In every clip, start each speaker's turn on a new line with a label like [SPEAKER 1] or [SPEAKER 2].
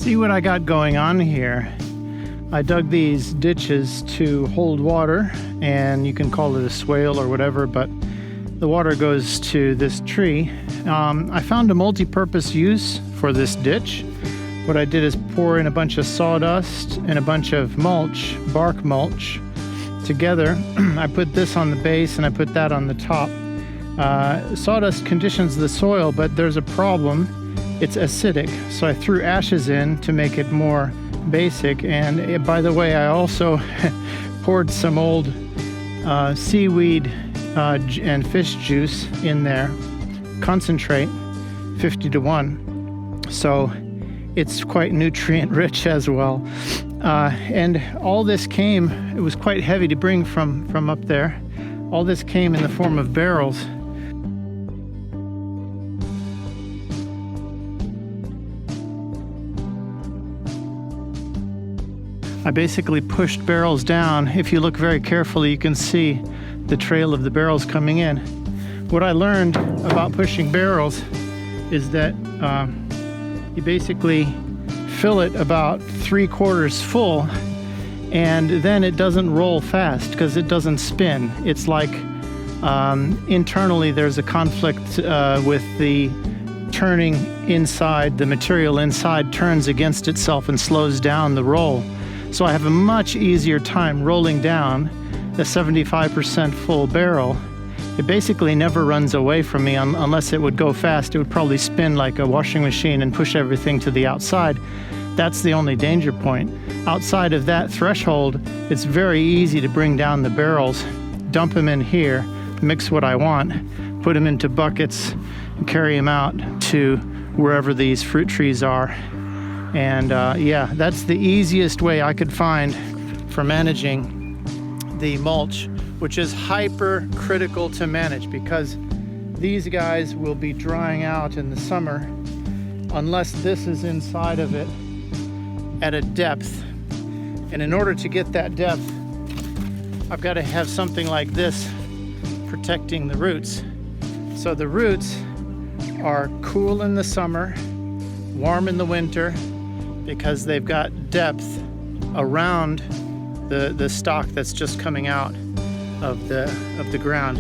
[SPEAKER 1] See what I got going on here. I dug these ditches to hold water, and you can call it a swale or whatever, but the water goes to this tree. I found a multi-purpose use for this ditch. What I did is pour in a bunch of sawdust and a bunch of mulch, bark mulch, together. I put this on the base and I put that on the top. Sawdust conditions the soil, but there's a problem. It's acidic, so I threw ashes in to make it more basic. And by the way, I also poured some old seaweed and fish juice in there, concentrate, 50-to-1, so it's quite nutrient rich as well. And all this came, it was quite heavy to bring from up there. All this came in the form of barrels. I basically pushed barrels down. If you look very carefully, you can see the trail of the barrels coming in. What I learned about pushing barrels is that you basically fill it about 3/4 full, and then it doesn't roll fast because it doesn't spin. It's like internally there's a conflict with the turning inside. The material inside turns against itself and slows down the roll. So I have a much easier time rolling down a 75% full barrel. It basically never runs away from me unless it would go fast. It would probably spin like a washing machine and push everything to the outside. That's the only danger point. Outside of that threshold, it's very easy to bring down the barrels, dump them in here, mix what I want, put them into buckets, and carry them out to wherever these fruit trees are. And yeah, that's the easiest way I could find for managing the mulch, which is hyper critical to manage because these guys will be drying out in the summer unless this is inside of it at a depth. And in order to get that depth, I've got to have something like this protecting the roots. So the roots are cool in the summer, warm in the winter, because they've got depth around the stalk that's just coming out of the ground.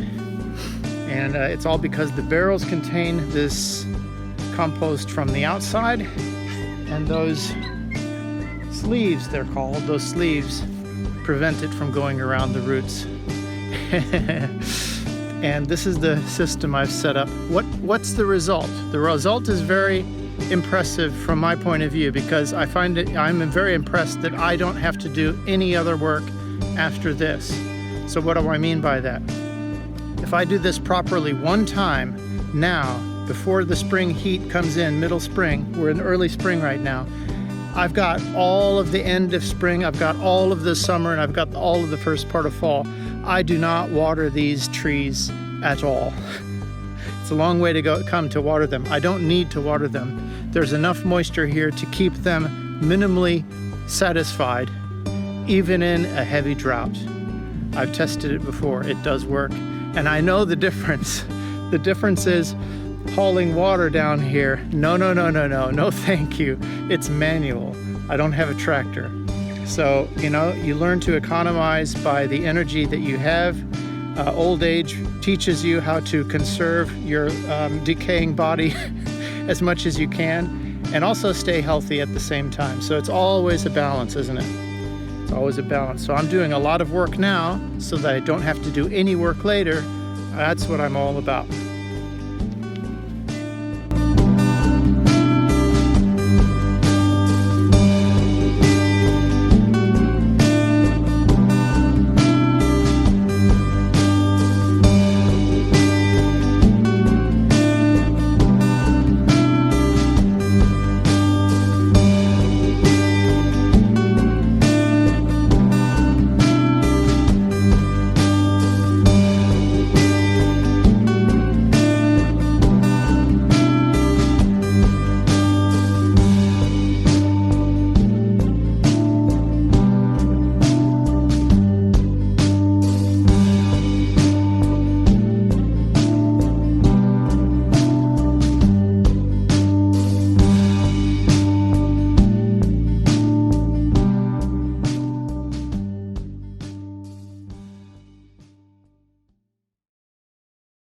[SPEAKER 1] And it's all because the barrels contain this compost from the outside, and those sleeves, they're called, those sleeves prevent it from going around the roots. And this is the system I've set up. What's the result? The result is very impressive from my point of view because I find it, I'm very impressed that I don't have to do any other work after this. So what do I mean by that? If I do this properly one time now, before the spring heat comes in, middle spring, we're in early spring right now, I've got all of the end of spring, I've got all of the summer, and I've got all of the first part of fall. I do not water these trees at all. It's a long way to come to water them. I don't need to water them. There's enough moisture here to keep them minimally satisfied, even in a heavy drought. I've tested it before. It does work. And I know the difference. The difference is hauling water down here. No, thank you. It's manual. I don't have a tractor. So, you know, you learn to economize by the energy that you have. Old age teaches you how to conserve your decaying body as much as you can, and also stay healthy at the same time. So it's always a balance, isn't it? It's always a balance. So I'm doing a lot of work now so that I don't have to do any work later. That's what I'm all about.